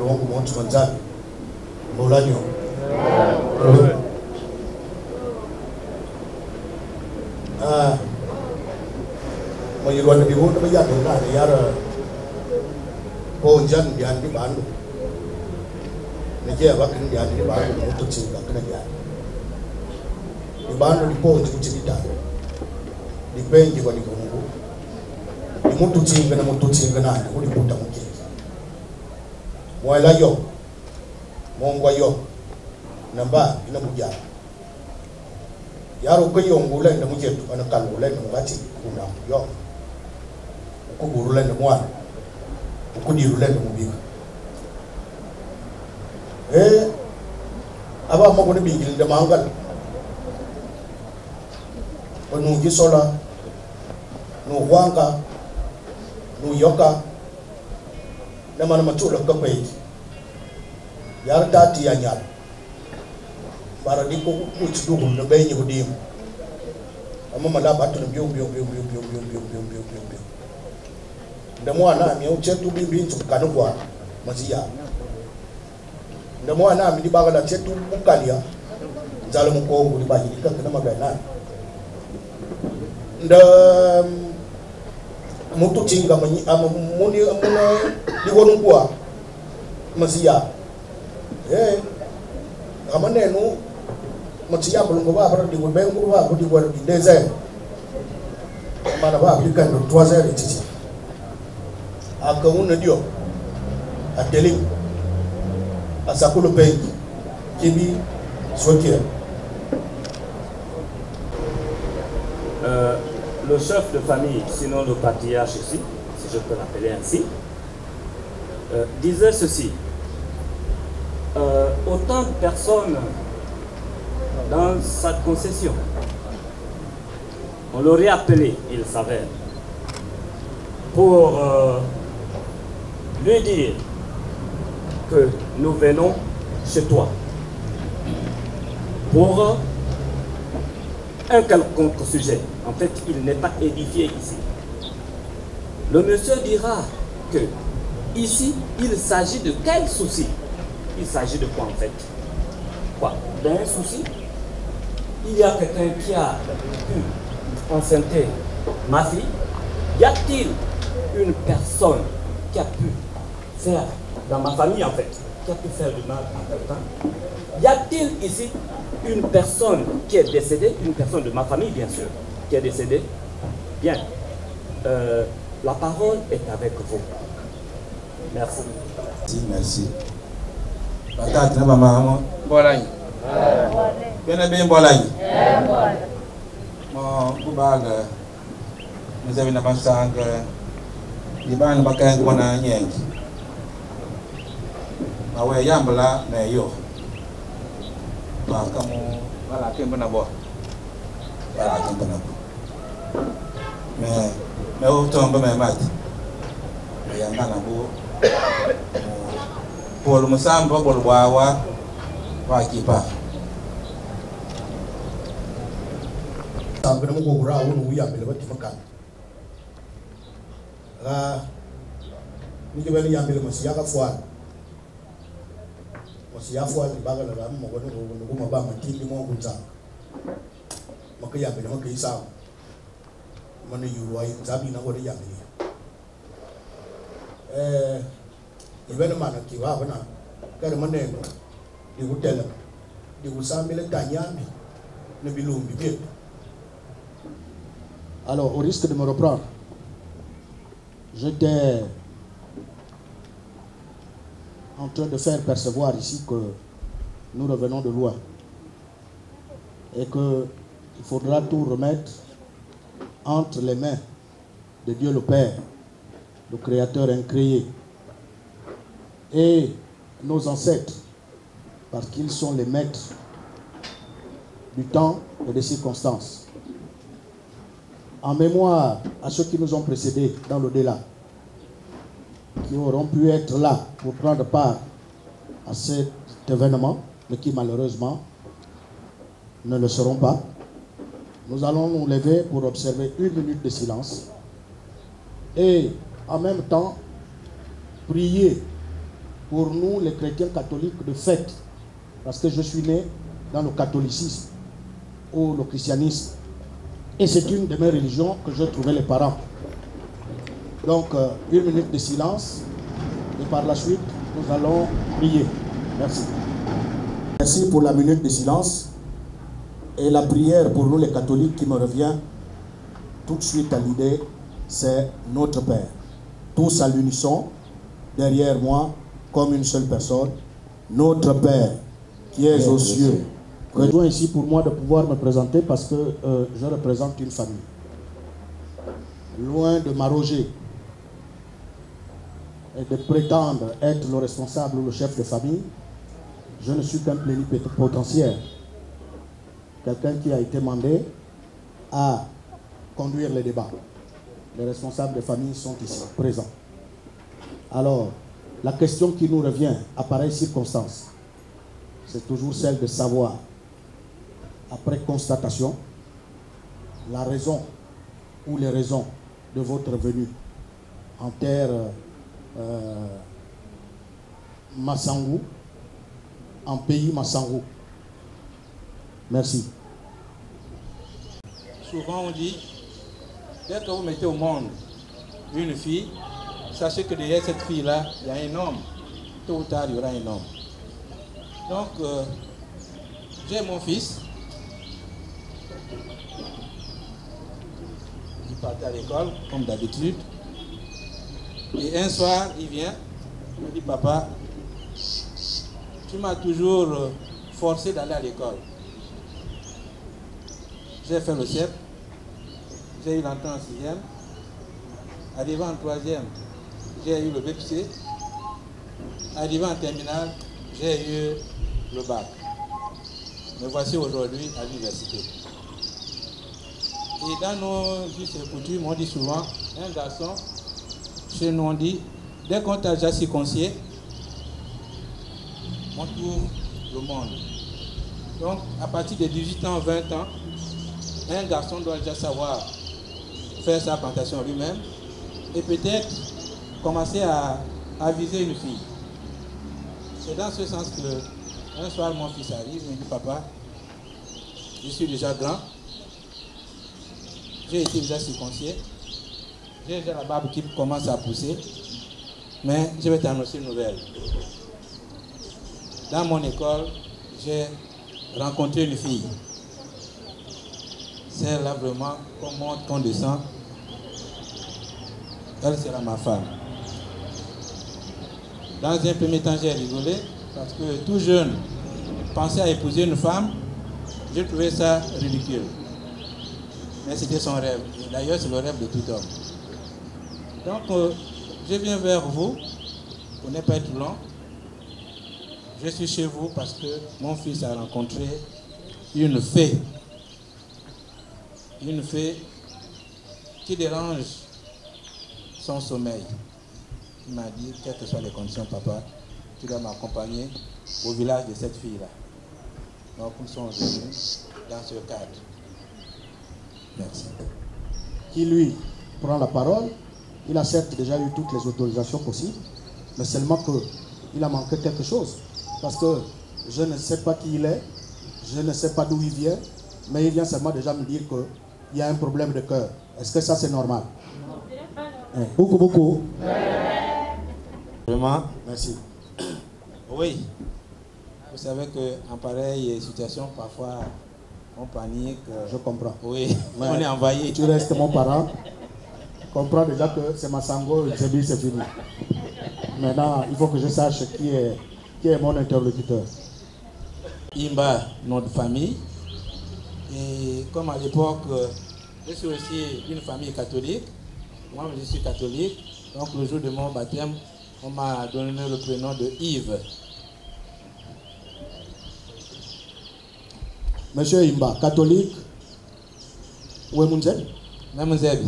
wangu mwantu manzani maulanyo mayirwan di won ba ya do na yara ko jan bian di bandu ne je ba kin bian di bandu mo to cin ka kana ya di bandu di po ci ci ta di benji ko di ko mo di mo to cin kana ko di puta mo ke mo la yo mo ngwa yo namba ina buja yaro ko yo ngule na mo je to ana kan ngule no gati kuna yo ko burule na mwana ko dirule na mubika aba mo ko ni bingil de mangal ko nu gisola nu wanga nu yoka na mana machula ka pay yar dati ya nyal bara di ko kuch dugul na bay ni ko dim amma mala batu na biyo ndamo ana mi o chetu bi bintu kanukwa mazia ndamo ana mi di bagala chetu mukalia nzalo muko nguli ba yika kana magana nda mutu tinga mani amuni amuna di wonu kwa mazia amane no mazia bulungo ba bara di wengu ba di wonu di deze mana ba bikan do 3h titi aka una dio ateli asakulu pay kibi sokia le chef de famille, sinon le patriarche ici, si je peux l'appeler ainsi, disait ceci: autant de personnes dans sa concession, on l'aurait appelé, il s'avère, pour lui dire que nous venons chez toi pour un quelconque sujet. En fait, il n'est pas édifié ici. Le monsieur dira que ici, il s'agit de quel souci? Il s'agit de quoi en fait? Quoi? D'un souci? Il y a quelqu'un qui a pu enceinter ma fille. Y a-t-il une personne qui a pu faire, dans ma famille en fait, qui a pu faire du mal à quelqu'un? Y a-t-il ici une personne qui est décédée, une personne de ma famille bien sûr, qui est décédée? Bien, la parole est avec vous. Merci. Merci. Patate na mama bolani. Bena bien bolani. Mo kubaga. Mzee na masanga. Libana bakanga wana nyengi. Mawe yambala na yo. Ba kamu bala kemba na bo. Bala kemba na bo. Me o tomba me mati. Ya ngana bo. Polo musamba bol wawa wa kipa. Sangre mo gura wonu wiya bele bati makan. Ni jebel yambele masiya ka fwa. Masiya fwa ni bagala la mo gono ko ma ba matindi mo kunza. Makaya bele makaya sa. Mane yuwa zabi na wori yambele. Even man ki wa bana kar maneno di hutela di usambele tanyambi ne bilumbi bien. Alors au risque de me reprendre, j'étais en train de faire percevoir ici que nous revenons de loin et que il faudra tout remettre entre les mains de Dieu le Père, le Créateur incréé, et nos ancêtres, parce qu'ils sont les maîtres du temps et des circonstances. En mémoire à ceux qui nous ont précédés dans l'au-delà, qui auront pu être là pour prendre part à cet événement, mais qui malheureusement ne le seront pas, nous allons nous lever pour observer 1 minute de silence et en même temps prier pour nous, les chrétiens catholiques, de fête. Parce que je suis né dans le catholicisme ou le christianisme. Et c'est une de mes religions que je trouvais les parents. Donc, 1 minute de silence. Et par la suite, nous allons prier. Merci. Merci pour la minute de silence. Et la prière pour nous les catholiques qui me revient tout de suite à l'idée, c'est notre Père. Tous à l'unisson, derrière moi, comme une seule personne. Notre Père, qui est aux cieux. Rejoins ici pour moi de pouvoir me présenter parce que je représente une famille. Loin de m'arroger et de prétendre être le responsable ou le chef de famille, je ne suis qu'un plénipotentiaire. Quelqu'un qui a été mandé à conduire les débats. Les responsables de famille sont ici, présents. Alors, la question qui nous revient à pareille circonstance, c'est toujours celle de savoir, après constatation, la raison ou les raisons de votre venue en terre Massangou, en pays Massangou. Merci. Souvent on dit, dès que vous mettez au monde une fille, sachez que derrière cette fille-là, il y a un homme. Tôt ou tard, il y aura un homme. Donc, j'ai mon fils. Il partait à l'école, comme d'habitude. Et un soir, il vient, il me dit, papa, tu m'as toujours forcé d'aller à l'école. J'ai fait le CEP, j'ai eu l'entrée en 6e. Arrivé en 3e, j'ai eu le BPC. Arrivé en terminale, j'ai eu le bac. Me voici aujourd'hui à l'université. Et dans nos us et coutumes, on dit souvent, un garçon, chez nous on dit, dès qu'on t'a déjà circoncié, on trouve le monde. Donc, à partir de 18 ans, 20 ans, un garçon doit déjà savoir faire sa plantation lui-même et peut-être commencer à viser une fille. C'est dans ce sens que un soir mon fils arrive, il me dit, papa, je suis déjà grand, j'ai été déjà circoncié, j'ai déjà la barbe qui commence à pousser, mais je vais t'annoncer une nouvelle. Dans mon école, j'ai rencontré une fille. Celle-là vraiment, qu'on monte, qu'on descend, elle sera ma femme. Dans un premier temps, j'ai rigolé, parce que tout jeune, penser à épouser une femme, j'ai trouvé ça ridicule. Mais c'était son rêve. D'ailleurs, c'est le rêve de tout homme. Donc, je viens vers vous, pour ne pas être long. Je suis chez vous parce que mon fils a rencontré une fée. Une fée qui dérange son sommeil. Il m'a dit, quelles que soient les conditions, papa, tu dois m'accompagner au village de cette fille-là. Donc nous sommes venus dans ce cadre. Merci. Qui lui prend la parole, il a certes déjà eu toutes les autorisations possibles, mais seulement qu'il a manqué quelque chose. Parce que je ne sais pas qui il est, je ne sais pas d'où il vient, mais il vient seulement déjà me dire qu'il y a un problème de cœur. Est-ce que ça c'est normal? Beaucoup, beaucoup. Vraiment? Merci. Oui. Vous savez qu'en pareille situation, parfois, on panique. Je comprends. Oui, mais on est envahi. Tu restes mon parent. Comprends déjà que c'est ma sango, c'est fini. Maintenant, il faut que je sache qui est mon interlocuteur. Imba, notre famille. Et comme à l'époque, je suis aussi d'une famille catholique. Moi, je suis catholique. Donc, le jour de mon baptême, on m'a donné le prénom de Yves. Monsieur Imba, catholique. Où est Mounzebi? Même Mounzebi.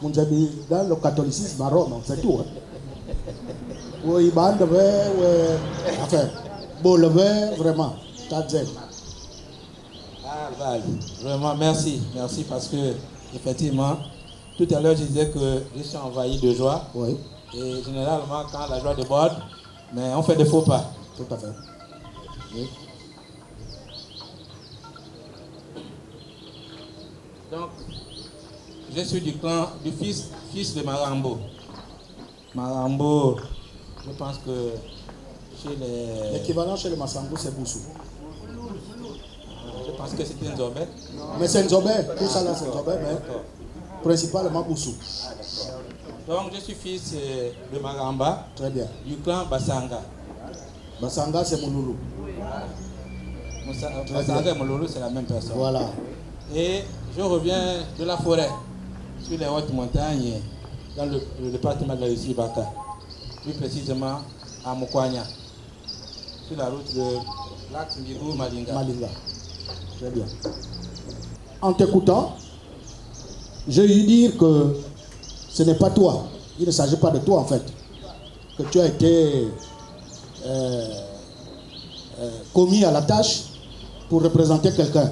Mounzebi, dans le catholicisme à Rome, c'est tout. Oui, Imba, enfin, bon, le vin, vraiment, Tadzen. Ah, vale. Vraiment, merci. Merci parce que, effectivement, tout à l'heure, je disais que je suis envahi de joie. Oui. Et généralement, quand la joie déborde, Mais on fait des faux pas. Tout à fait. Oui. Donc, je suis du clan du fils de Marambo. Marambo, je pense que chez les... L'équivalent chez les Massangou, c'est Boussou. Je pense que c'était un Zobé. Mais c'est un Zobé, tout ça là c'est un Zobé, mais principalement Boussou. Donc je suis fils de Maramba. Très bien. Du clan Basanga. Basanga c'est Mouloulou. Basanga et Mouloulou c'est la même personne. Voilà. Et je reviens de la forêt, sur les hautes montagnes, dans le département de la Russie Baka. Plus précisément à Mokwanya, sur la route de l'axe Mbigou-Malinga. Malinga. Très bien. En t'écoutant, j'ai eu dire que ce n'est pas toi. Il ne s'agit pas de toi en fait. Que tu as été commis à la tâche pour représenter quelqu'un.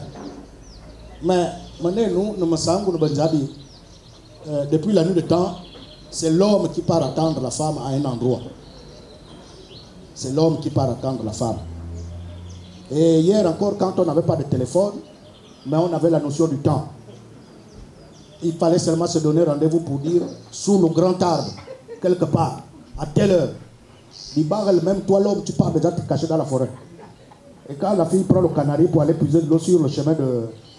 Mais maintenant, nous me semble, depuis la nuit de temps, c'est l'homme qui part attendre la femme à un endroit. C'est l'homme qui part attendre la femme. Et hier encore, quand on n'avait pas de téléphone, mais on avait la notion du temps. Il fallait seulement se donner rendez-vous pour dire, sous le grand arbre, quelque part, à telle heure. Même toi l'homme, tu pars déjà te cacher dans la forêt. Et quand la fille prend le canari pour aller puiser de l'eau sur le chemin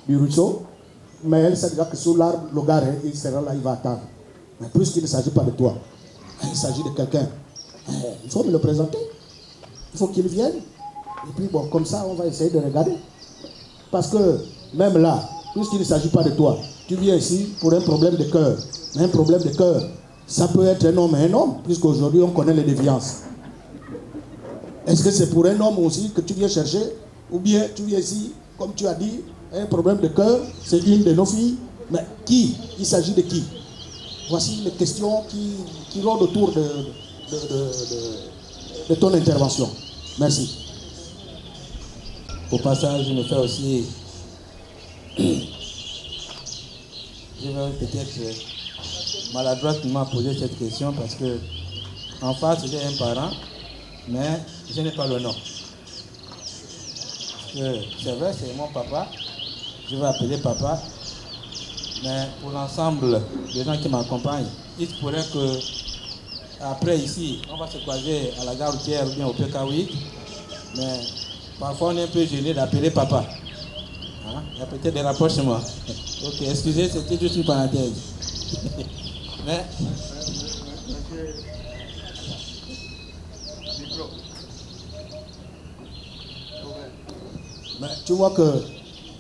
du ruisseau, mais elle sait déjà que sous l'arbre, le gars, il sera là, il va attendre. Mais puisqu'il ne s'agit pas de toi, il s'agit de quelqu'un. Il faut me le présenter. Il faut qu'il vienne. Et puis bon, comme ça, on va essayer de regarder. Parce que même là, puisqu'il ne s'agit pas de toi, tu viens ici pour un problème de cœur. Mais un problème de cœur, ça peut être un homme et un homme, puisqu'aujourd'hui on connaît les déviances. Est-ce que c'est pour un homme aussi que tu viens chercher? Ou bien tu viens ici, comme tu as dit, un problème de cœur, c'est une de nos filles. Mais qui? Il s'agit de qui? Voici les questions qui rôdent autour de ton intervention. Merci. Au passage, je me fais aussi... Je vais peut-être maladroitement poser cette question parce que en face, j'ai un parent, mais je n'ai pas le nom. C'est vrai, c'est mon papa. Je vais appeler papa. Mais pour l'ensemble des gens qui m'accompagnent, il se pourrait que après ici, on va se croiser à la gare routière ou bien au PK8. Mais parfois on est un peu gêné d'appeler papa. Hein? Il y a peut-être des rapprochements. Ok, excusez, c'était juste une parenthèse. Mais tu vois que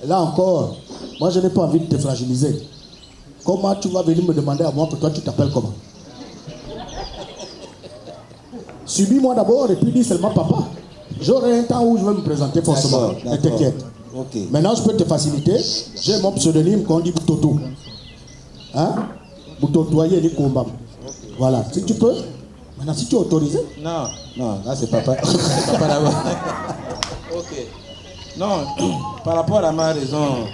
là encore, moi je n'ai pas envie de te fragiliser. Comment tu vas venir me demander à moi que toi tu t'appelles comment? Subis-moi d'abord et puis dis seulement papa. J'aurai un temps où je vais me présenter forcément. Ne t'inquiète. Okay. Maintenant je peux te faciliter. J'ai mon pseudonyme qu'on dit Boutoto. Hein? Boutoto Yeli Kombam. Voilà, si tu peux. Maintenant si tu es autorisé. Non, là c'est papa. C'est papa d'abord. Ok. Non, par rapport à ma raison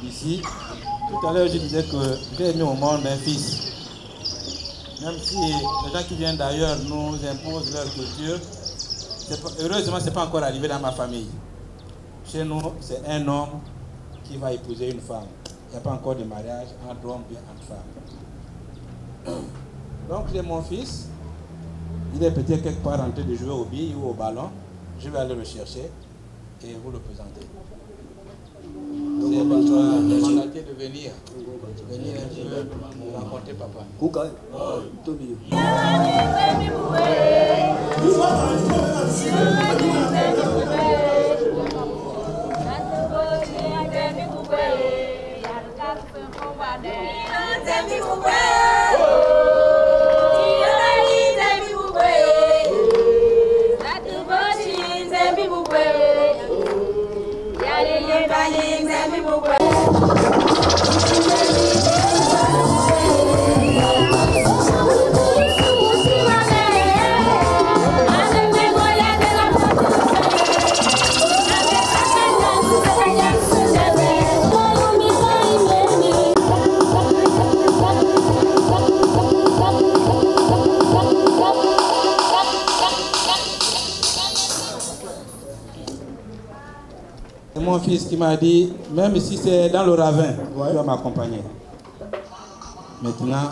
ici, tout à l'heure je disais que j'ai mis au monde un fils. Même si les gens qui viennent d'ailleurs nous imposent leur culture, heureusement ce n'est pas encore arrivé dans ma famille. Chez nous, c'est un homme qui va épouser une femme. Il n'y a pas encore de mariage entre hommes et entre femmes. Donc j'ai mon fils, il est peut-être quelque part en train de jouer aux billes ou au ballon. Je vais aller le chercher et vous le présenter. C'est mandaté de venir un peu rencontrer papa. mon fils qui m'a dit, même si c'est dans le ravin, Ouais. tu vas m'accompagner. Maintenant,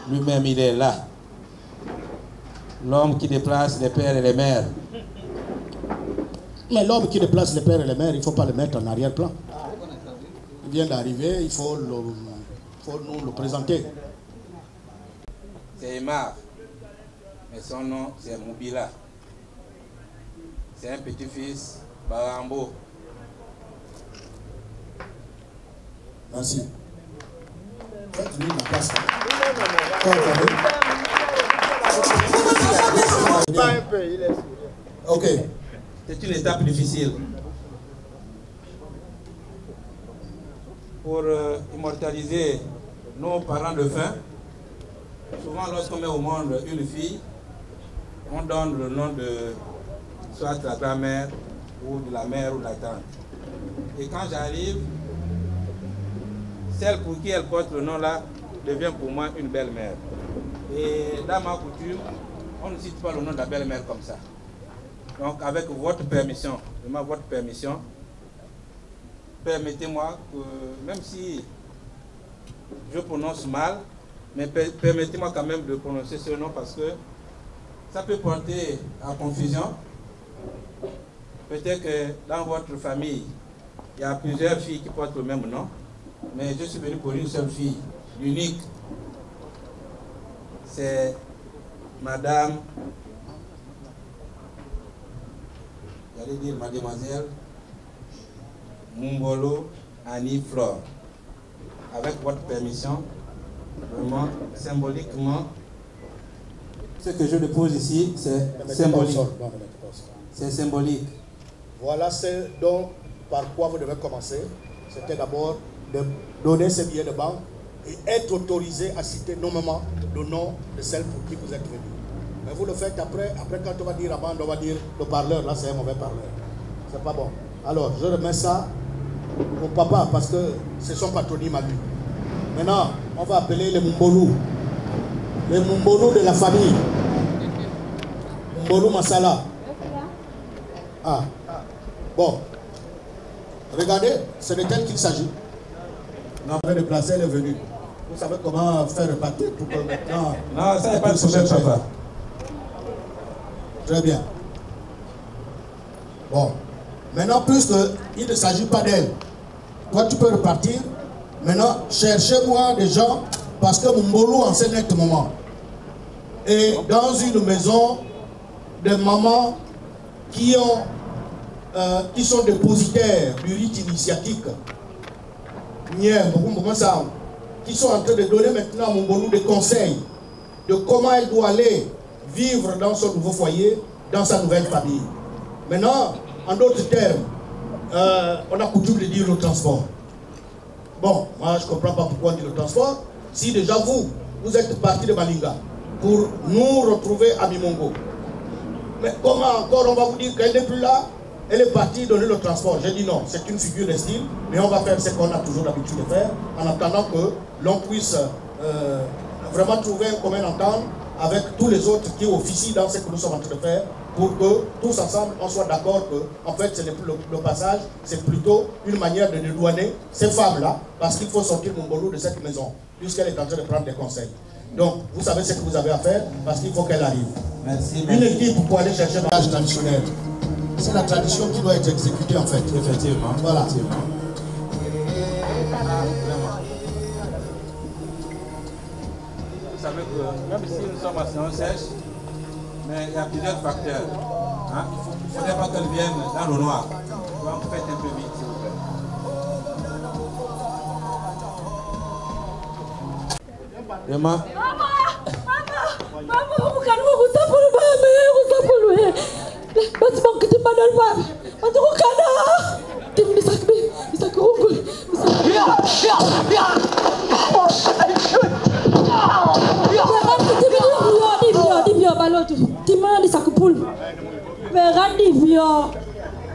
lui-même, il est là. L'homme qui déplace les pères et les mères. Mais l'homme qui déplace les pères et les mères, il ne faut pas le mettre en arrière-plan. Il vient d'arriver, il faut nous le présenter. C'est Emar, mais son nom c'est Moubila. C'est un petit-fils Barambo. Merci. Faites-lui la place. Pas un peu, il est sourd. Ok. C'est une étape difficile. Pour immortaliser nos parents de faim, souvent lorsqu'on met au monde une fille, on donne le nom de soit la grand-mère ou de la mère ou de la tante. Et quand j'arrive, celle pour qui elle porte le nom là devient pour moi une belle-mère. Et dans ma coutume, on ne cite pas le nom de la belle-mère comme ça. Donc avec votre permission, vraiment votre permission, permettez-moi que, même si je prononce mal, mais permettez-moi quand même de prononcer ce nom parce que ça peut porter à confusion. Peut-être que dans votre famille, il y a plusieurs filles qui portent le même nom, mais je suis venu pour une seule fille, l'unique. C'est Madame, j'allais dire Mademoiselle Mumbolo Annie Flore. Avec votre permission, vraiment symboliquement, ce que je dépose ici, c'est symbolique. C'est symbolique. Voilà ce dont, par quoi vous devez commencer. C'était d'abord de donner ces billets de banque et être autorisé à citer nommément le nom de celle pour qui vous êtes venu. Mais vous le faites après quand on va dire amende, on va dire le parleur, là c'est un mauvais parleur. C'est pas bon. Alors, je remets ça au papa parce que c'est son patronyme à lui. Maintenant, on va appeler les Mumbolou. Les Mumbolou de la famille. Mumbolou Masala. Ah. Bon. Regardez, c'est de tel qu'il s'agit. On a fait déplacer, elle est venue. Vous savez comment faire repartir pour que maintenant... Non, ça n'est pas de problème, papa. Très bien. Bon. Maintenant, puisqu'il ne s'agit pas d'elle, toi tu peux repartir. Maintenant, cherchez-moi des gens, parce que Mumbolo en sait nettement. Et dans une maison de mamans qui sont dépositaires du rite initiatique, qui sont en train de donner maintenant à Mumbolo des conseils de comment elle doit aller vivre dans son nouveau foyer, dans sa nouvelle famille. Maintenant, en d'autres termes, on a coutume de dire le transport. Bon, moi je ne comprends pas pourquoi on dit le transport. Si déjà vous êtes parti de Malinga pour nous retrouver à Mimongo, mais comment encore on va vous dire qu'elle n'est plus là? Elle est partie donner le transport. J'ai dit non, c'est une figure de style, mais on va faire ce qu'on a toujours l'habitude de faire, en attendant que l'on puisse vraiment trouver un commun entente avec tous les autres qui officient dans ce que nous sommes en train de faire, pour que tous ensemble on soit d'accord que en fait ce n'est plus le passage, c'est plutôt une manière de dédouaner ces femmes-là, parce qu'il faut sortir Mumbolo de cette maison, puisqu'elle est en train de prendre des conseils. Donc vous savez ce que vous avez à faire, parce qu'il faut qu'elle arrive. Merci. Une équipe pour aller chercher le mariage traditionnel. C'est la tradition qui doit être exécutée en fait. Effectivement. Voilà. Effectivement. Vous savez que même si nous sommes à séance sèche, mais il y a plusieurs facteurs. Hein? Il ne faudrait pas qu'elles viennent dans le noir. Donc faites un peu vite, s'il vous plaît. Vraiment.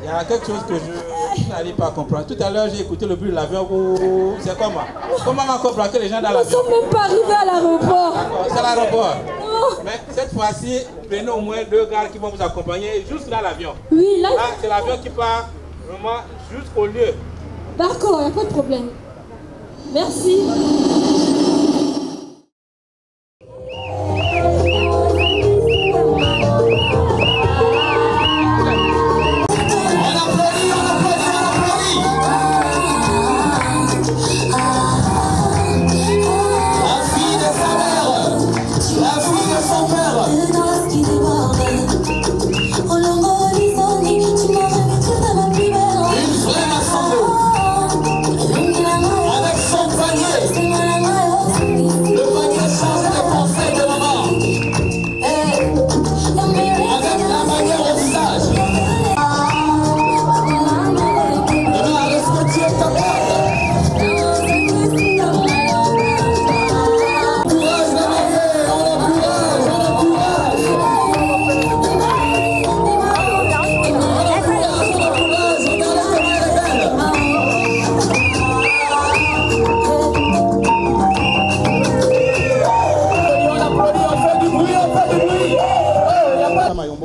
Il y a quelque chose que je n'arrive pas à comprendre. Tout à l'heure, j'ai écouté le bruit de l'avion. C'est comment? Comment on comprend que les gens dans l'avion? Nous ne sommes même pas arrivés à l'aéroport. C'est l'aéroport. Mais cette fois-ci, prenez au moins 2 gars qui vont vous accompagner juste dans l'avion. Oui, là. C'est l'avion qui part vraiment jusqu'au lieu. D'accord, il n'y a pas de problème. Merci.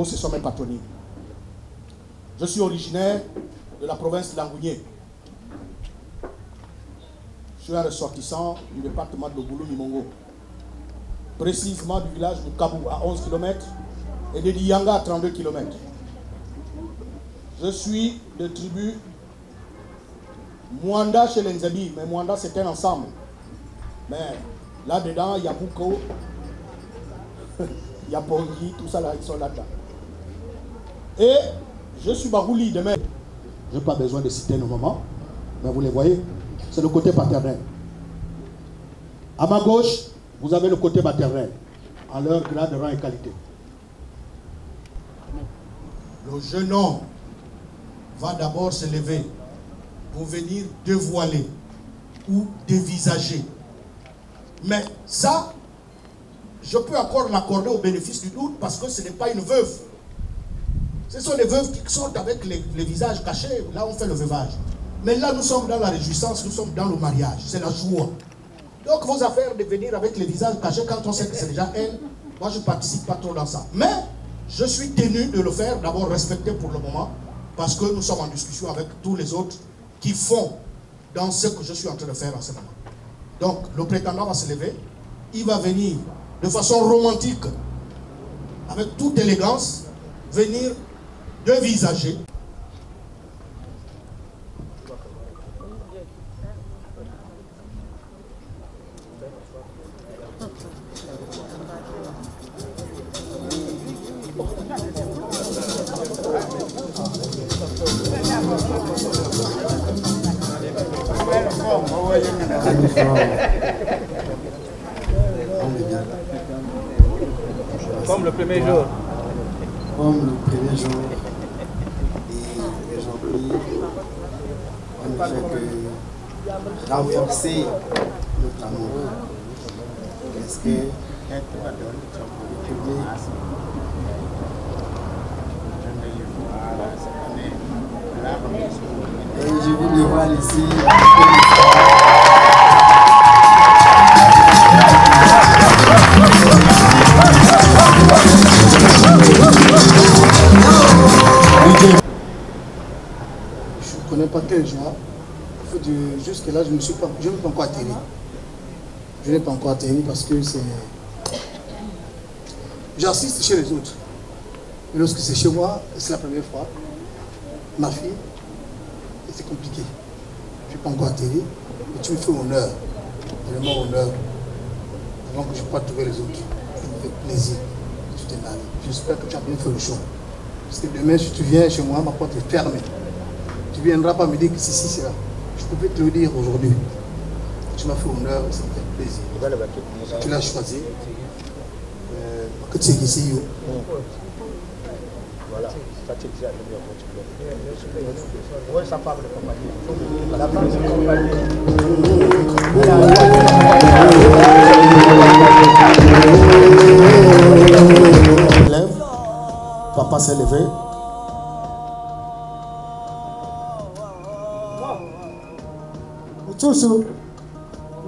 Ce sont mes patronymes. Je suis originaire de la province de Langounié. Je suis un ressortissant du département de Lobulu-Nimongo, précisément du village de Kabou à 11 km et de Diyanga à 32 km. Je suis de tribu Mwanda chez les Nzabi, mais Mwanda c'est un ensemble. Mais là-dedans, il y a Bouko, il y a Pongi, tout ça là, ils sont là-dedans. Et je suis Barouli demain. Je n'ai pas besoin de citer nos mamans, mais vous les voyez, c'est le côté paternel. À ma gauche, vous avez le côté maternel, en leur grade, rang et qualité. Le jeune homme va d'abord se lever pour venir dévoiler ou dévisager. Mais ça, je peux encore l'accorder au bénéfice du doute parce que ce n'est pas une veuve. Ce sont les veuves qui sont avec les visages cachés. Là, on fait le veuvage. Mais là, nous sommes dans la réjouissance, nous sommes dans le mariage. C'est la joie. Donc, vos affaires de venir avec les visages cachés, quand on sait que c'est déjà elle, moi, je ne participe pas trop dans ça. Mais, je suis tenu de le faire, d'abord respecter pour le moment, parce que nous sommes en discussion avec tous les autres qui font dans ce que je suis en train de faire en ce moment. Donc, le prétendant va se lever. Il va venir de façon romantique, avec toute élégance, venir dévisager. Comme le premier jour. Comme le premier jour. Et aujourd'hui, on ne fait que renforcer notre amour. Parce que le public, et je vous dévoile ici. Je ne connais pas quelle joie. Jusque-là, je n'ai pas encore atterri. Je n'ai pas encore atterri parce que c'est... J'assiste chez les autres. Et lorsque c'est chez moi, c'est la première fois. Ma fille, c'est compliqué. Je n'ai pas encore atterri. Et tu me fais honneur. Vraiment honneur. Avant que je puisse trouver les autres. Ça me fait plaisir. Tu t'es marié. J'espère que tu as bien fait le choix. Parce que demain, si tu viens chez moi, ma porte est fermée. Tu ne viendras pas me dire que c'est là. Je pouvais te le dire aujourd'hui. Tu m'as fait honneur, ça me fait plaisir. Tu l'as choisi. Que tu sais qu'ici, voilà, ça c'est déjà le mieux. Oui, sa femme de compagnie. La femme de compagnie. Lève. Papa s'est levé. Tusu,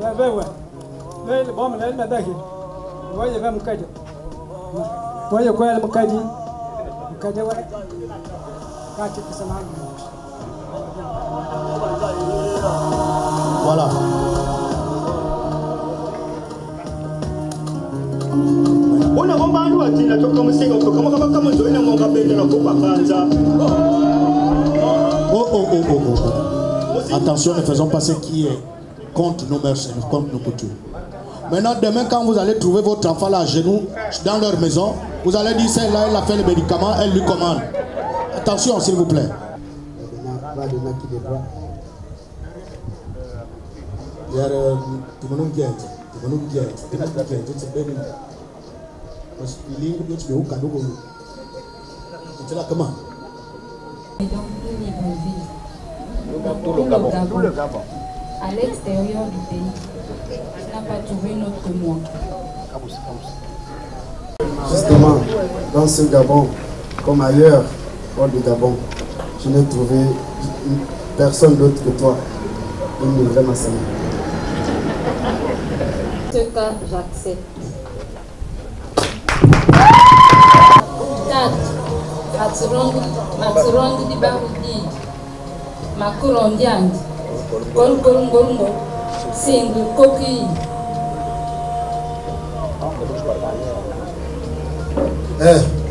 ya wewe, lele bomu lele madaki, waje vya mkaji, waje kwa ile mkaji wa kati kusamani. Voilà. Oh. Attention, ne faisons pas ce qui est contre nos mœurs, contre nos coutumes. Maintenant, demain, quand vous allez trouver votre enfant là à genoux, dans leur maison, vous allez dire celle-là, elle a fait le médicament, elle lui commande. Attention, s'il vous plaît. À l'extérieur du pays, tu n'as pas trouvé une autre que moi. Justement, dans ce Gabon, comme ailleurs, hors du Gabon, je n'ai trouvé personne d'autre que toi. Une vraie Massana. En ce cas, j'accepte. 4. Matsurondi di Barudi. Makurondiandi. Golgolngolngo. Singu Koki.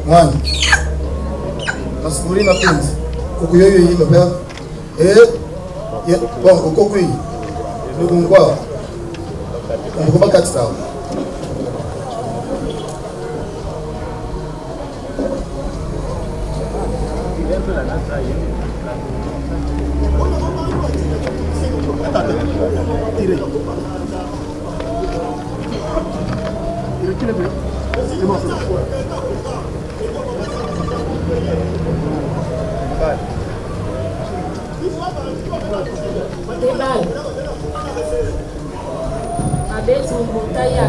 Mwana. Masikuri mapenzi. Kukuyoyo hii mbeba. Bon, Kokui. Lugungwa. Mkuba katika. Debal. Abet Mbotaya.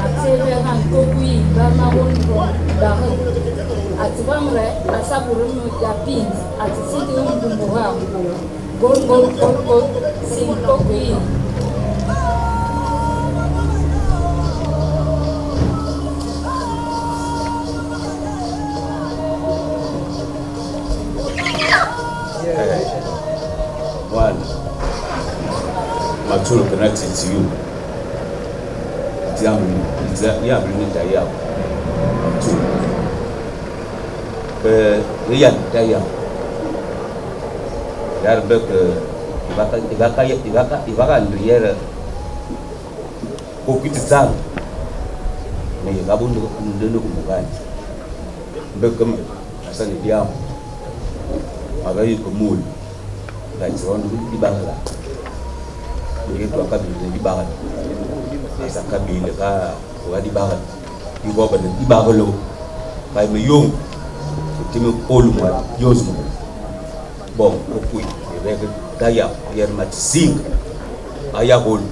Atseveran Kokui. Bamawondo. Bahu. Atibamre. Asaburumu Yapins. Atisiti Mbumbuha. Gol. Sing Kokui. One, Matulu connected to you. Yeah, bring it there. Two. Rian, there. Yarbek, Ivaka, and Riera. Kokitsan. May you gabu no Mugan. Beckham, as an Idiam. Magayu Kumul. That's one di Bangla. Jadi tu akan di Bangla. Asal bila ka di Bangla. Di bawah di Bangla. Kai meyung. Timu olumar yosmu. Bom, okui. Mereka gaya biar mati sing. Ayahul.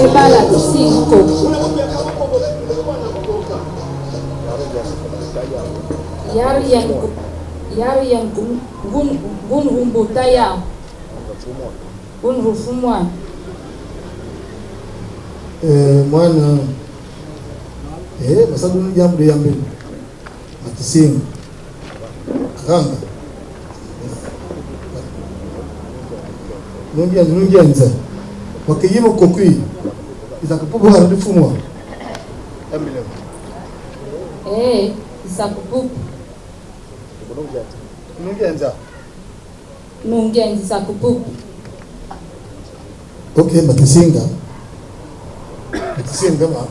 Ebala cinco. Yar yang gun humbutaya. Gun rufumwa. Mwana. Masabu jambo yambe. Matising. Kanga. Nungianza. Wakiyimo Kokui. Isakupupu harudifumwa. Isakupupu. Nungianza isakupupu. Okay, Matisinga. Matisinga ma.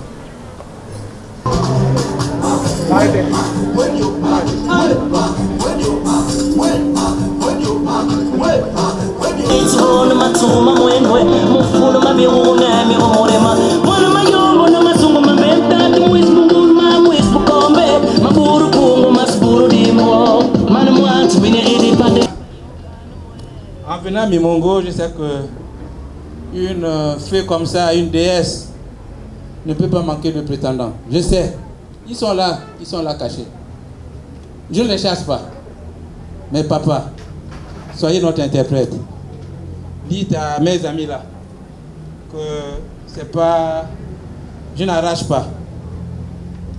It's matuma mwenwe mufuno mabiruna mi omorema mwana mayombo na masungu mabenta timwismungulu mamwisbukombe maburu kungu masburu dimwo mana mwantu bine edipande. En venant à Mimongo, je sais que une fée comme ça, une déesse, ne peut pas manquer de prétendants. Je sais, ils sont là cachés. Je ne les chasse pas. Mais papa, soyez notre interprète. Dites à mes amis là que c'est pas Je n'arrache pas.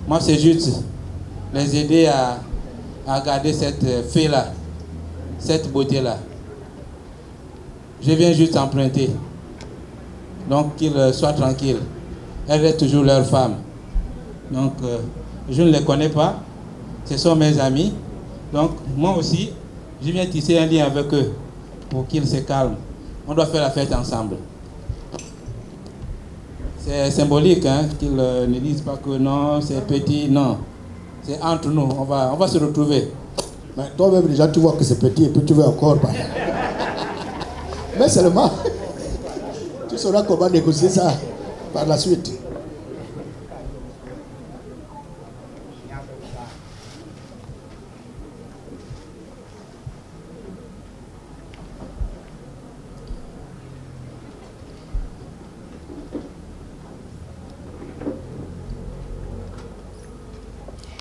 Moi, c'est juste les aider à garder cette fée-là, cette beauté-là. Je viens juste emprunter. Donc, qu'ils soient tranquilles. Elles restent toujours leur femme. Donc, je ne les connais pas. Ce sont mes amis. Donc, moi aussi, je viens tisser un lien avec eux pour qu'ils se calment. On doit faire la fête ensemble. C'est symbolique, hein, qu'ils ne disent pas que non, c'est petit, non. C'est entre nous, on va se retrouver. Mais toi-même, déjà, tu vois que c'est petit et puis tu veux encore pas. Mais seulement, tu sauras comment négocier ça par la suite.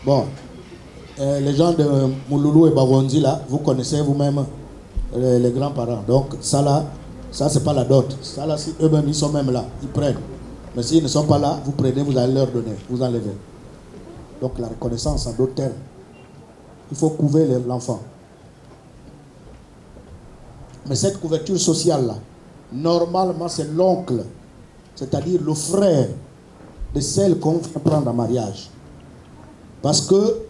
Bon, les gens de Mouloulou et Baronzi, là, vous connaissez vous-même les grands-parents. Donc, ça là, ça c'est pas la dot. Ça là, si eux-mêmes ils sont même là, ils prennent. Mais s'ils ne sont pas là, vous prenez, vous allez leur donner, vous enlevez. Donc, la reconnaissance en d'autres termes. Il faut couver l'enfant. Mais cette couverture sociale-là, normalement, c'est l'oncle, c'est-à-dire le frère de celle qu'on va prendre en mariage. Parce que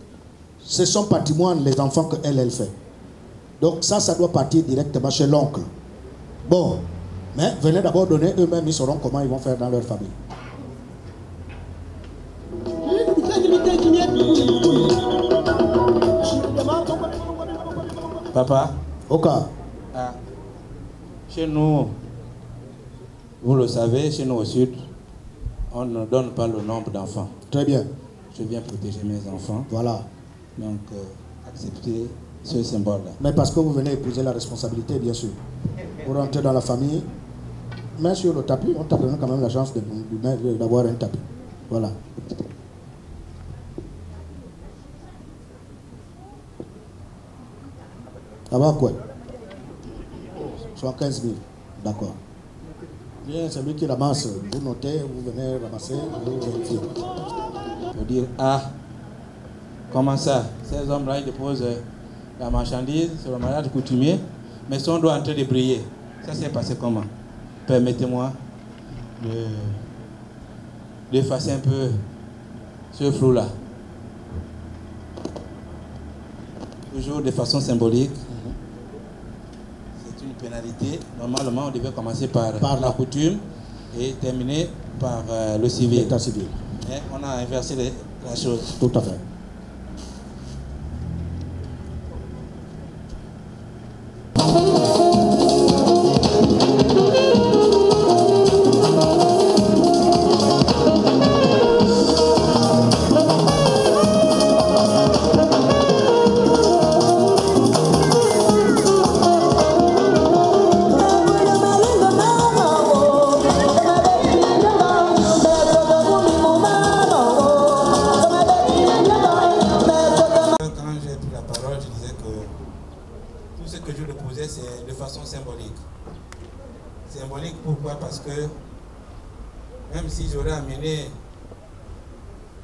c'est son patrimoine, les enfants qu'elle fait. Donc ça doit partir directement chez l'oncle. Bon, mais venez d'abord donner, eux-mêmes, ils sauront comment ils vont faire dans leur famille. Papa. Ok. Ah. Chez nous, vous le savez, chez nous au sud, on ne donne pas le nombre d'enfants. Très bien. Je viens protéger mes enfants. Voilà. Donc, acceptez ce symbole-là. Mais parce que vous venez épouser la responsabilité, bien sûr. Vous rentrez dans la famille, mais sur le tapis, on t'a donné quand même la chance d'avoir un tapis. Voilà. Ça va quoi? 75 000. D'accord. Bien, c'est lui qui ramasse. Vous notez, vous venez ramasser, vous vérifiez. Pour dire, ah, comment ça? Ces hommes-là, ils déposent la marchandise sur le mariage coutumier, mais son doigt en train de briller. Ça s'est passé comment? Permettez-moi d'effacer un peu ce flou-là. Toujours de façon symbolique. C'est une pénalité. Normalement, on devait commencer par la coutume et terminer par le civil. L'état civil. Mais on a inversé la chose. Tout à fait. Symbolique pourquoi? Parce que même si j'aurais amené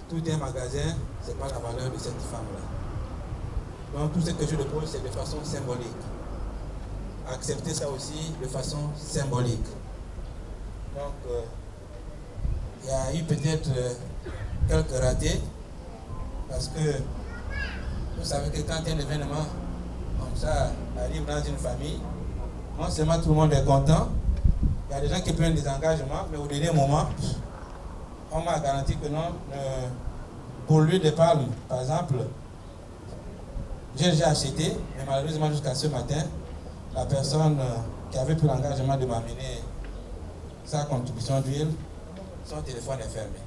tout un magasin, ce n'est pas la valeur de cette femme-là. Donc tout ce que je dépose, c'est de façon symbolique. Accepter ça aussi de façon symbolique. Donc il y a eu peut-être quelques ratés, parce que vous savez que quand un événement comme ça arrive dans une famille, non seulement tout le monde est content, il y a des gens qui prennent des engagements, mais au dernier moment, on m'a garanti que non, pour l'huile de palme, par exemple, j'ai déjà acheté, mais malheureusement jusqu'à ce matin, la personne qui avait pris l'engagement de m'amener sa contribution d'huile, son téléphone est fermé.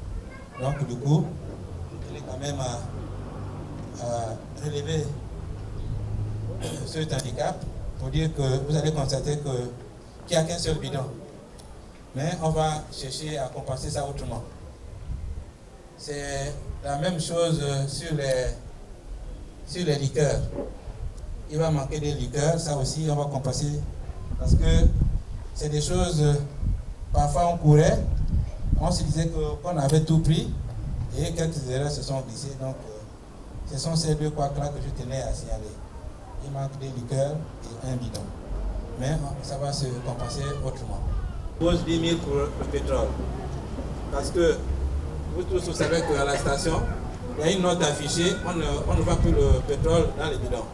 Donc du coup, il est quand même à relever ce handicap pour dire que vous allez constater qu'il n'y a qu'un seul bidon. Mais on va chercher à compenser ça autrement. C'est la même chose sur les liqueurs. Il va manquer des liqueurs, ça aussi on va compenser. Parce que c'est des choses, parfois on courait, on se disait qu'on avait tout pris et quelques erreurs se sont glissées. Donc, ce sont ces deux couacs-là que je tenais à signaler. Il manque des liqueurs et un bidon. Mais ça va se compenser autrement. Pose 10 000 pour le pétrole. Parce que vous tous vous savez qu'à la station, il y a une note affichée, on ne vend plus le pétrole dans les bidons.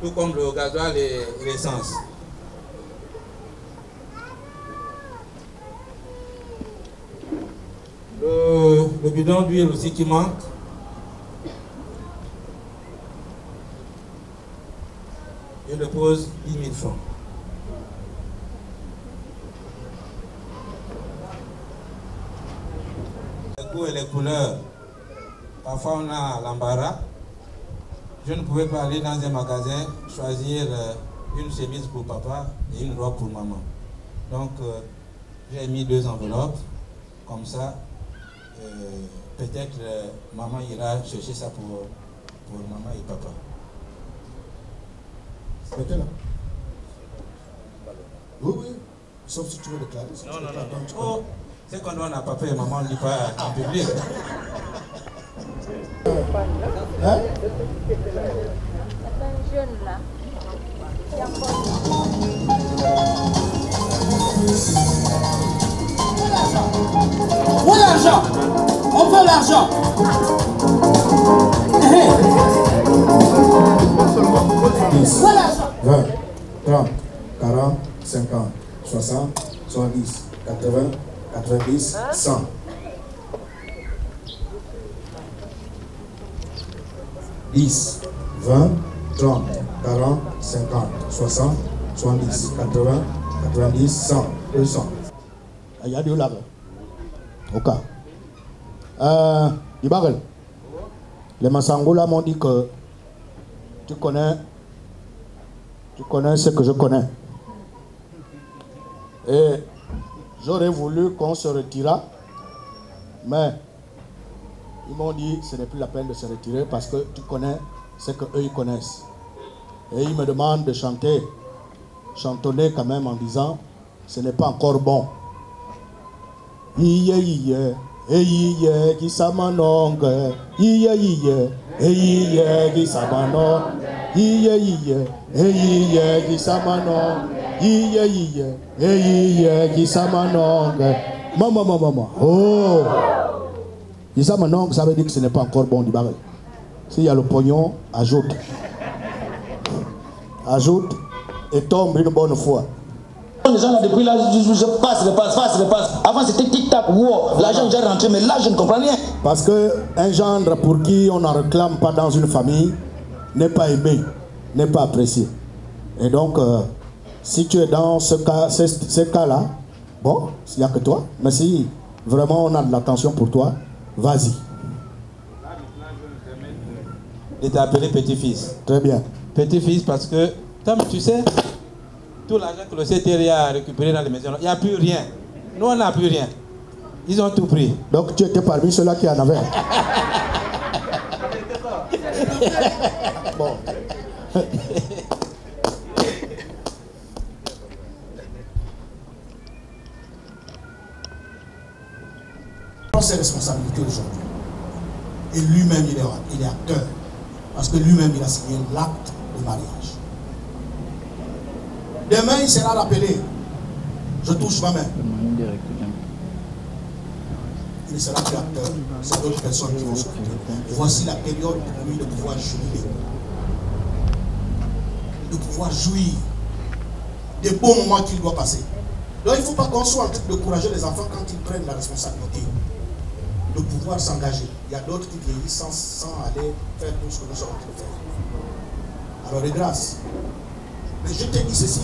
Tout comme le gasoil et l'essence. Le bidon d'huile aussi qui manque. Je dépose 10 000 francs. Les goûts et les couleurs, parfois on a l'embarras. Je ne pouvais pas aller dans un magasin choisir une chemise pour papa et une robe pour maman. Donc j'ai mis 2 enveloppes, comme ça peut-être maman ira chercher ça pour maman et papa. C'est là. Oui, oui. Sauf si tu veux déclarer. Si non, tu non, déclares, non. donc tu Oh, c'est qu'on donne à papa et maman, on ne dit pas en public. Hein? Jeune là. Où est l'argent? On veut l'argent. 10, 20, 30, 40, 50, 60, 70, 80, 90, 100. Dix, 20, 30, 40, 50, 60, 70, 80, 90, 100, 200. Il y a du là. Ok. Ibarel, les Massangola m'ont dit que tu connais ce que je connais. Et j'aurais voulu qu'on se retirât, mais ils m'ont dit que ce n'est plus la peine de se retirer parce que tu connais ce qu'eux ils connaissent. Et ils me demandent de chantonner quand même en disant ce n'est pas encore bon. Maman. Oh! Isamanong, ça veut dire que ce n'est pas encore bon du baril. S'il y a le pognon, ajoute. Ajoute et tombe une bonne fois. Les gens là, depuis là, je passe. Avant c'était tic-tac, wow, l'argent est rentré, mais là je ne comprends rien. Parce qu'un gendre pour qui on n'en réclame pas dans une famille n'est pas aimé, n'est pas apprécié. Et donc, si tu es dans ce cas-là, bon, il n'y a que toi. Mais si vraiment on a de l'attention pour toi, vas-y. Je t'ai appelé petit-fils. Très bien. Petit-fils parce que, comme tu sais, tout l'argent que le CTRI a récupéré dans les maisons, il n'y a plus rien. Nous, on n'a plus rien. Ils ont tout pris. Donc tu étais parmi ceux-là qui en avaient. Bon. Prends ses responsabilités aujourd'hui. Et lui-même, il est acteur. Parce que lui-même, il a signé l'acte de mariage. Demain, il sera rappelé. Je touche ma main. Il ne sera plus acteur. C'est d'autres personnes qui vont s'occuper. Voici la période pour lui de pouvoir jubiler. De pouvoir jouir des beaux moments qu'il doit passer. Donc il ne faut pas qu'on soit en train de décourager les enfants quand ils prennent la responsabilité de pouvoir s'engager. Il y a d'autres qui vieillissent sans aller faire tout ce que nous sommes en train de faire. Alors de grâce. Mais je te dis ceci.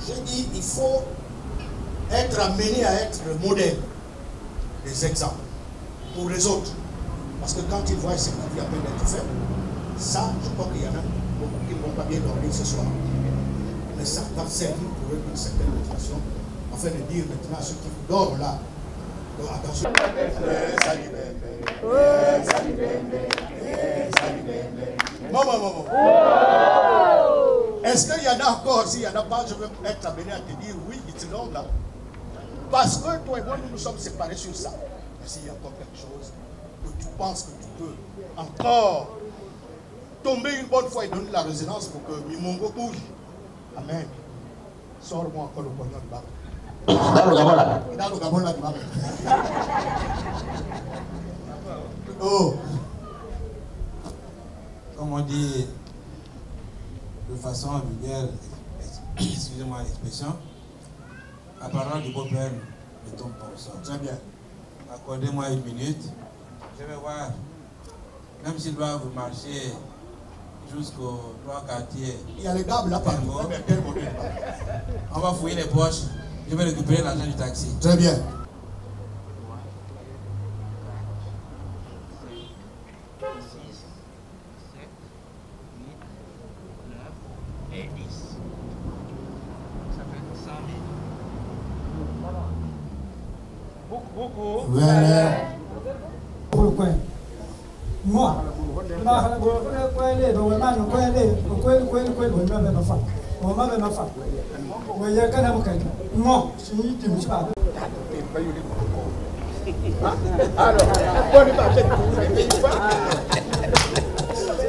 Je dis il faut être amené à être le modèle des exemples pour les autres. Parce que quand ils voient ce qui vient à peine d'être fait, ça, je crois qu'il y en a beaucoup qui ne vont pas bien dormir ce soir. Mais ça va servir pour eux une certaine motivation, afin de dire maintenant à ceux qui dorment là, donc attention. Maman. Est-ce qu'il y en a encore? S'il n'y en a pas, je vais être amené à te dire oui, it's long là. Parce que toi et moi, nous nous sommes séparés sur ça. Mais s'il y a encore quelque chose que tu penses que tu peux encore tomber une bonne fois et donner la résonance pour que Mimongo bouge. Amen. Sors-moi encore le pognon du bas. Dans le Gabon là. Dans le Gabon là, du bas. Oh. Comme on dit de façon vulgaire, excusez-moi l'expression, la parole du beau-père ne tombe pas au sol. Très bien. Accordez-moi une minute. Je vais voir, même s'ils doivent marcher jusqu'aux 3 quartiers. Il y a les gars là partout. On va fouiller les poches. Je vais récupérer l'argent du taxi. Très bien.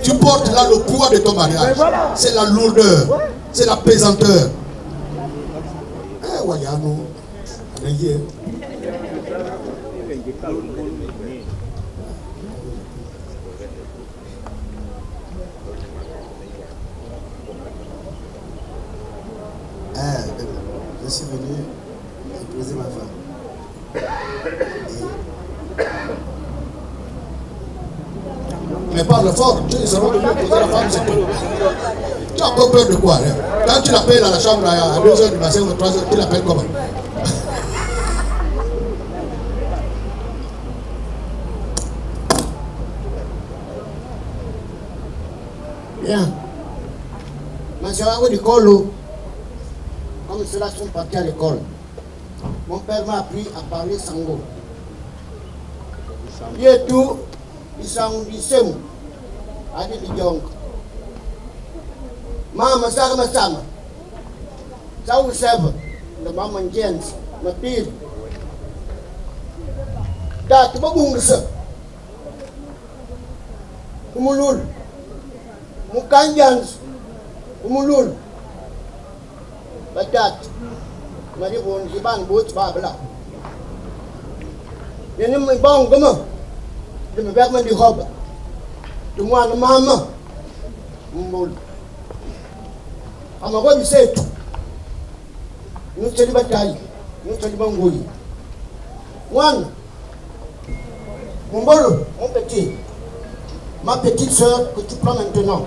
Tu portes là le poids de ton mariage. C'est la lourdeur, c'est la pesanteur. Je suis venu épouser ma femme. Mais parle fort, tu es seulement venu épouser la femme, c'est tout. Tu as encore peur de quoi hein? Quand tu l'appelles à la chambre à 2h du matin ou à 3h, tu l'appelles comment? Bien. Ma soeur a eu l'école. Comme ceux-là sont partis à l'école. Mon père m'a appris à parler sango. Il est tout, il s'en dit sem. A dit Djong. Mama sama sama. Ça vous serve. Le maman Jens, ma pire. Dat babungsa. Kumulul. Mukanjans. Kumulul. Badat. Mari bon siban bot babla. Ini mai bong gama. Dia me man di roba. Tu moi na mama. Mul. Ama ko bisetu. Nous te bataille. Nous te bangoli. One. Mon petit. Ma petite soeur que tu prends maintenant.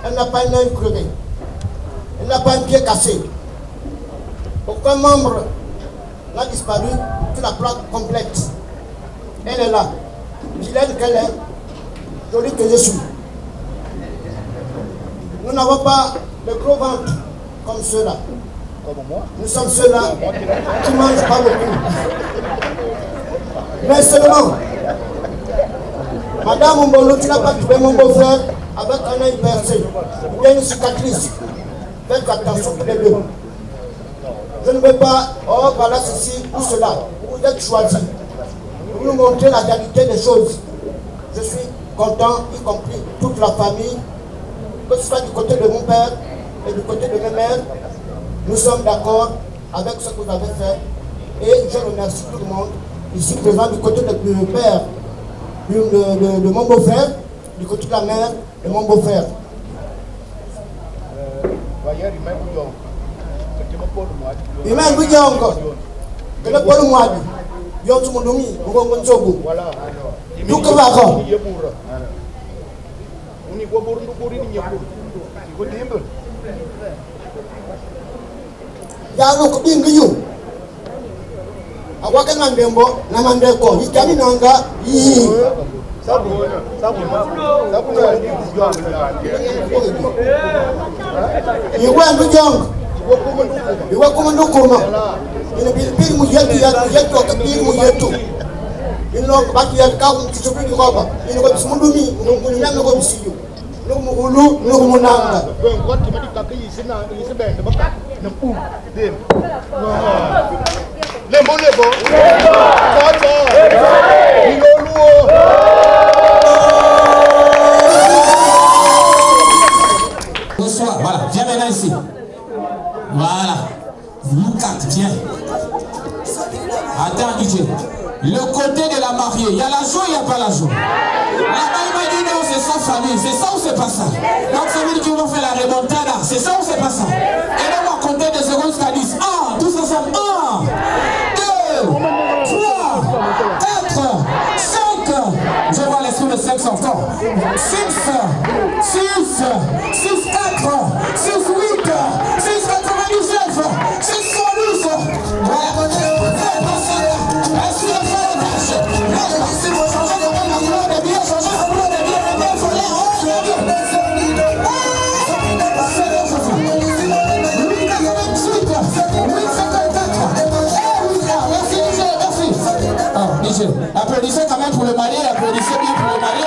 Elle n'a pas une œil crevé. Elle n'a pas un pied cassé. Aucun membre n'a disparu, toute la plaque complète. Elle est là. Vilaine qu'elle est, jolie que je suis. Nous n'avons pas de gros ventre comme ceux-là. Nous sommes ceux-là qui ne mangent pas beaucoup. Mais seulement, Madame Mbolo, tu n'as pas trouvé mon beau-frère avec un œil percé. Il y a une cicatrice. Faites attention tous les deux. Je ne veux pas, oh voilà ceci ou cela. Vous êtes choisis. Pour nous montrer la réalité des choses. Je suis content, y compris toute la famille, que ce soit du côté de mon père et du côté de ma mère. Nous sommes d'accord avec ce que vous avez fait. Et je remercie tout le monde ici présent du côté de mon père, de mon beau-frère, du côté de la mère de mon beau-frère. Imam Boudiango, que le Polo Moadi, Yotumonomi, Ngongo Nzogo. Nous que va Yaro Kubingu. Awaka Nandembo, Namandeko, Ikani Nanga, you went with young. You were coming to Kuma. In a big Mujetu, you have to be Mujetu. You know, but you have come to bring you over. You know what's Mundumi, no, never going to see you. No Mulu, no Munanga. What to make a is in a band of a no, Le bon, le bon. Bonsoir, voilà, viens maintenant ici. Voilà. Lucas, viens. Attends, DJ. Le côté de la mariée, il y a la joie, il n'y a pas la joie. Là-bas, il m'a dit non, c'est sa famille, c'est ça ou c'est pas ça? Donc ça veut dire qu'ils vont faire la remontada, c'est ça ou c'est pas ça? Et là, on va compter des secondes jusqu'à 10. 1, tous ensemble. 1, 2, 3, 4, 5. Je vois l'esprit de 5 enfants. 6, 6, 6, 4, 6, 8, 6, 99, 6, 112. Voilà. Applaudissez quand même pour le marié, applaudissez bien pour le marié.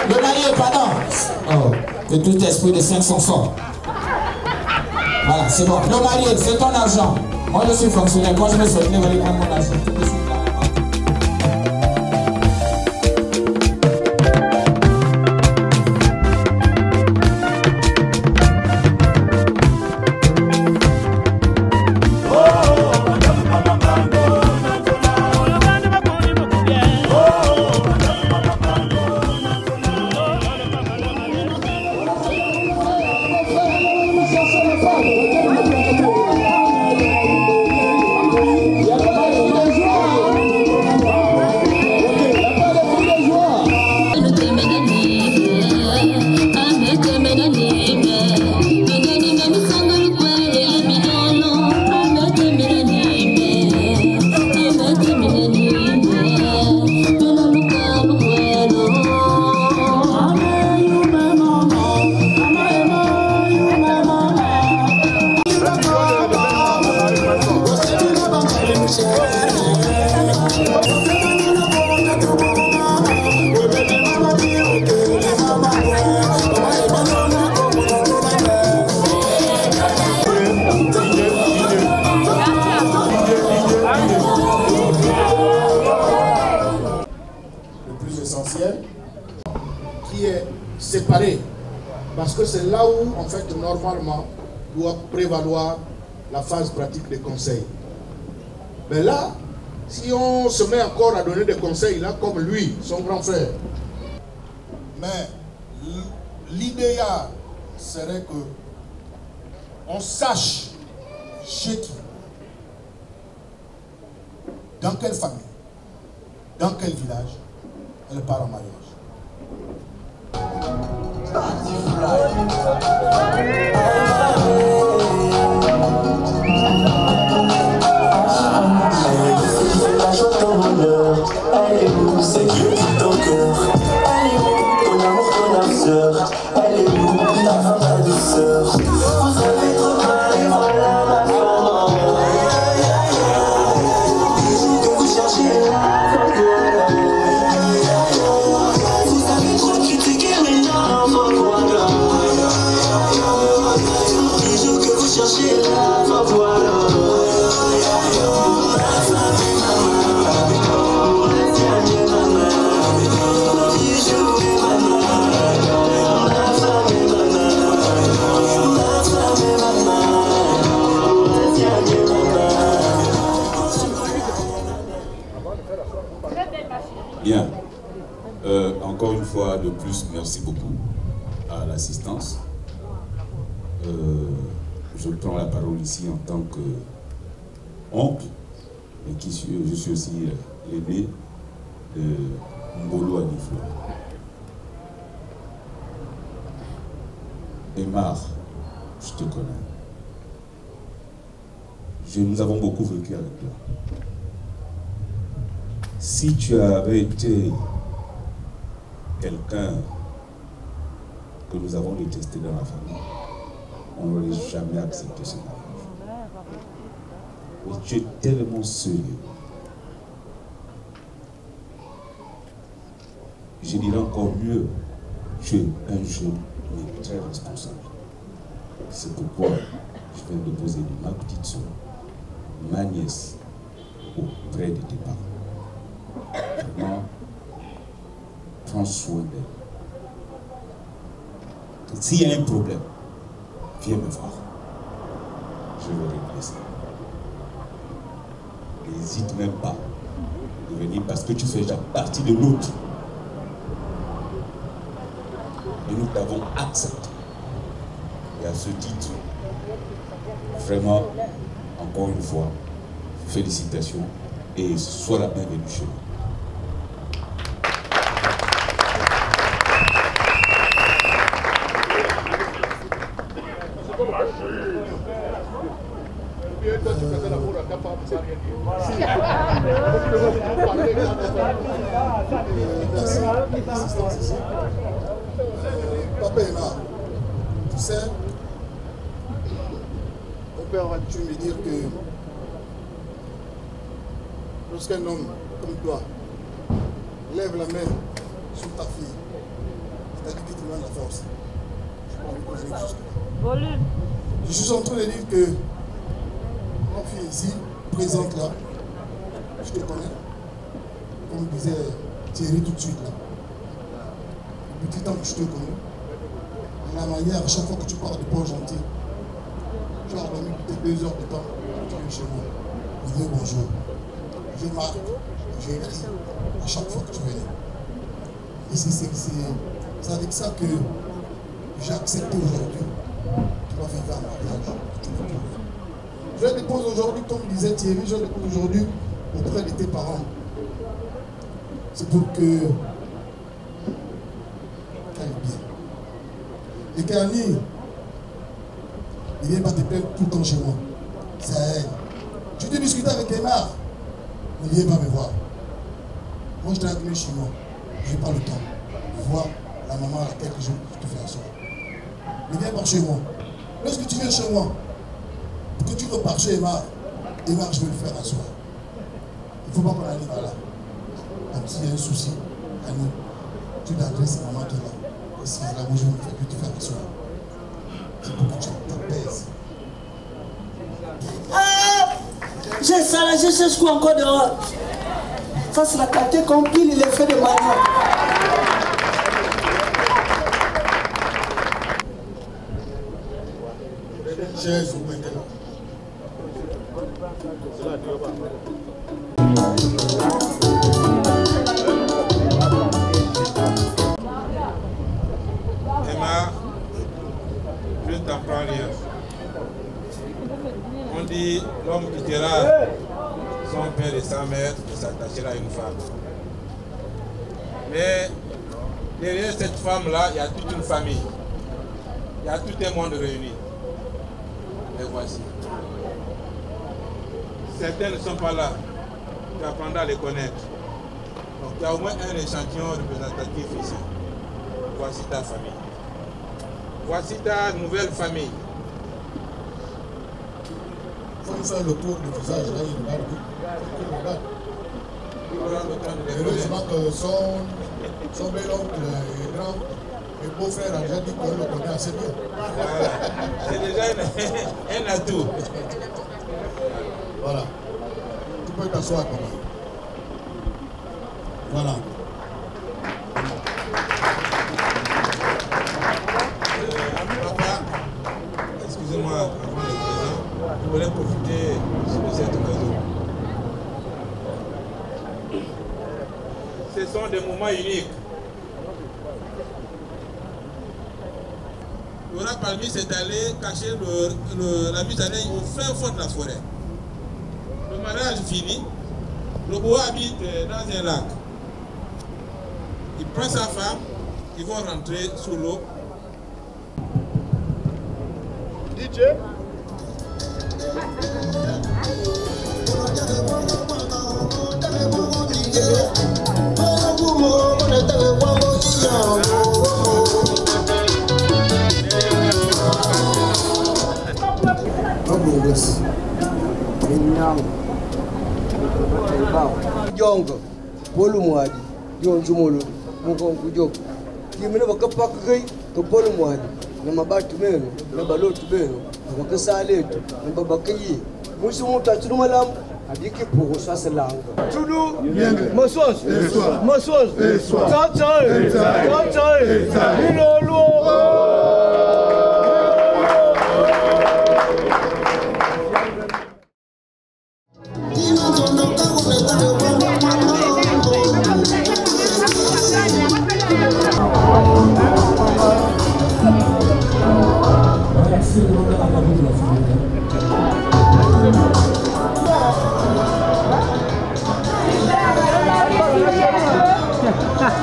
Le marié est pendant. Que tout esprit de 500 sort. Voilà, c'est bon. Le marié, c'est ton argent. Moi je suis fonctionnaire. Quand je me souhaite, je vais aller prendre mon argent. Qui est séparé, parce que c'est là où en fait normalement doit prévaloir la phase pratique des conseils. Mais là, si on se met encore à donner des conseils là comme lui, son grand frère, mais l'idéal serait que on sache chez qui, dans quelle famille, dans quel village elle part en mariage. Elle est où, c'est Dieu qui ton cœur. Elle est où, ton amour, ton âme sœur. Elle est où, ta femme, ta douceur. Vous avez trop mal et voilà ma femme. Que vous cherchez la femme. Vous avez trop critiqué mais non, voilà. Toujours que vous cherchez la femme, voilà. Bien. Encore une fois de plus, merci beaucoup à l'assistance. Je prends la parole ici en tant qu'oncle, et je suis aussi l'aîné de Mbolo Adiflo. Aymar, je te connais. Nous avons beaucoup vécu avec toi. Si tu avais été quelqu'un que nous avons détesté dans la famille, on n'aurait jamais accepté ce mariage. Mais tu es tellement sérieux. Je dirais encore mieux, tu es un jeune mais très responsable. C'est pourquoi je viens de poser ma petite soeur, ma nièce auprès de tes parents. Vraiment, prends soin d'elle. S'il y a un problème, viens me voir. Je vais régler ça. N'hésite même pas de venir parce que tu fais déjà partie de l'autre. Et nous t'avons accepté. Et à ce titre, vraiment, encore une fois, félicitations et sois la bienvenue chez nous. Papa Emma, tu sais, mon père va tu me dire que lorsqu'un homme comme toi lève la main sur ta fille, c'est-à-dire qu'il te donne la force. Je n'ai pas envie de poser jusque-là. Je suis en train de dire que ma fille ici, présente là, je te connais, comme disait Thierry tout de suite là. Depuis temps que je te connais, la manière, à chaque fois que tu parles de port gentil, tu as dormi peut-être 2 heures de temps, tu viens chez moi. Je dis bonjour. Je marque, je ris à chaque fois que tu venais. Et c'est avec ça que j'ai accepté aujourd'hui. Tu vas vivre un mariage. Je le dépose aujourd'hui, comme disait Thierry, je le dépose aujourd'hui auprès de tes parents. C'est pour que bien. Et Kani, il ne vient pas te plaindre tout le temps chez moi. C'est à elle. Tu te discutes avec Emma, il ne vient pas me voir. Moi, je t'ai venu chez moi. Je n'ai pas le temps de voir la maman à laquelle je te fais asseoir. Il vient par chez moi. Lorsque tu viens chez moi, pour que tu repars chez Emma, je vais le faire asseoir. Il ne faut pas qu'on arrive là. Donc, s'il y a un souci, à nous, tu t'adresses à maman qui est là. Et si la bouche me fait que tu fais asseoir, c'est pour que tu t'apaises. Ah! J'ai ça là, je cherche quoi encore dehors? Ça, c'est la qualité comme pile, il est fait de manioc. Chers ou maintenant. Emma, je ne t'apprends rien. On dit l'homme quittera son père et sa mère et s'attachera à une femme. Mais derrière cette femme-là, il y a toute une famille. Il y a tout un monde réuni. Et voici. Certains ne sont pas là. Tu apprendras à les connaître. Donc il y a au moins un échantillon représentatif ici. Voici ta famille. Voici ta nouvelle famille. Il faut nous faire le tour du visage. Là, il regarde. Heureusement que son bel oncle et grand et beau-frère a déjà dit qu'on le connaît assez bien. Voilà. C'est déjà un atout. Voilà. Tu peux t'asseoir comme ça. Voilà. Papa, excusez-moi, avant le présent, je voulais profiter de cette occasion. Ce sont des moments uniques. Il y aura parmi cette allée cacher la mise à l'œil au fin fond de la forêt. Le mariage fini, le bois habite dans un lac. Il prend sa femme, ils vont rentrer sous l'eau. DJ. Jongo, Polu Mwadi, Jon Jumolo, Mukongu Jok. Kimene bakapak gay, to Polu Mwadi, na mabatu meno, na balotu meno, na bakasaletu, na babakayi, Musu muta tudu malam adiki pour ça c'est langue. Tudu mosons tata ilolo.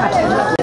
Allez,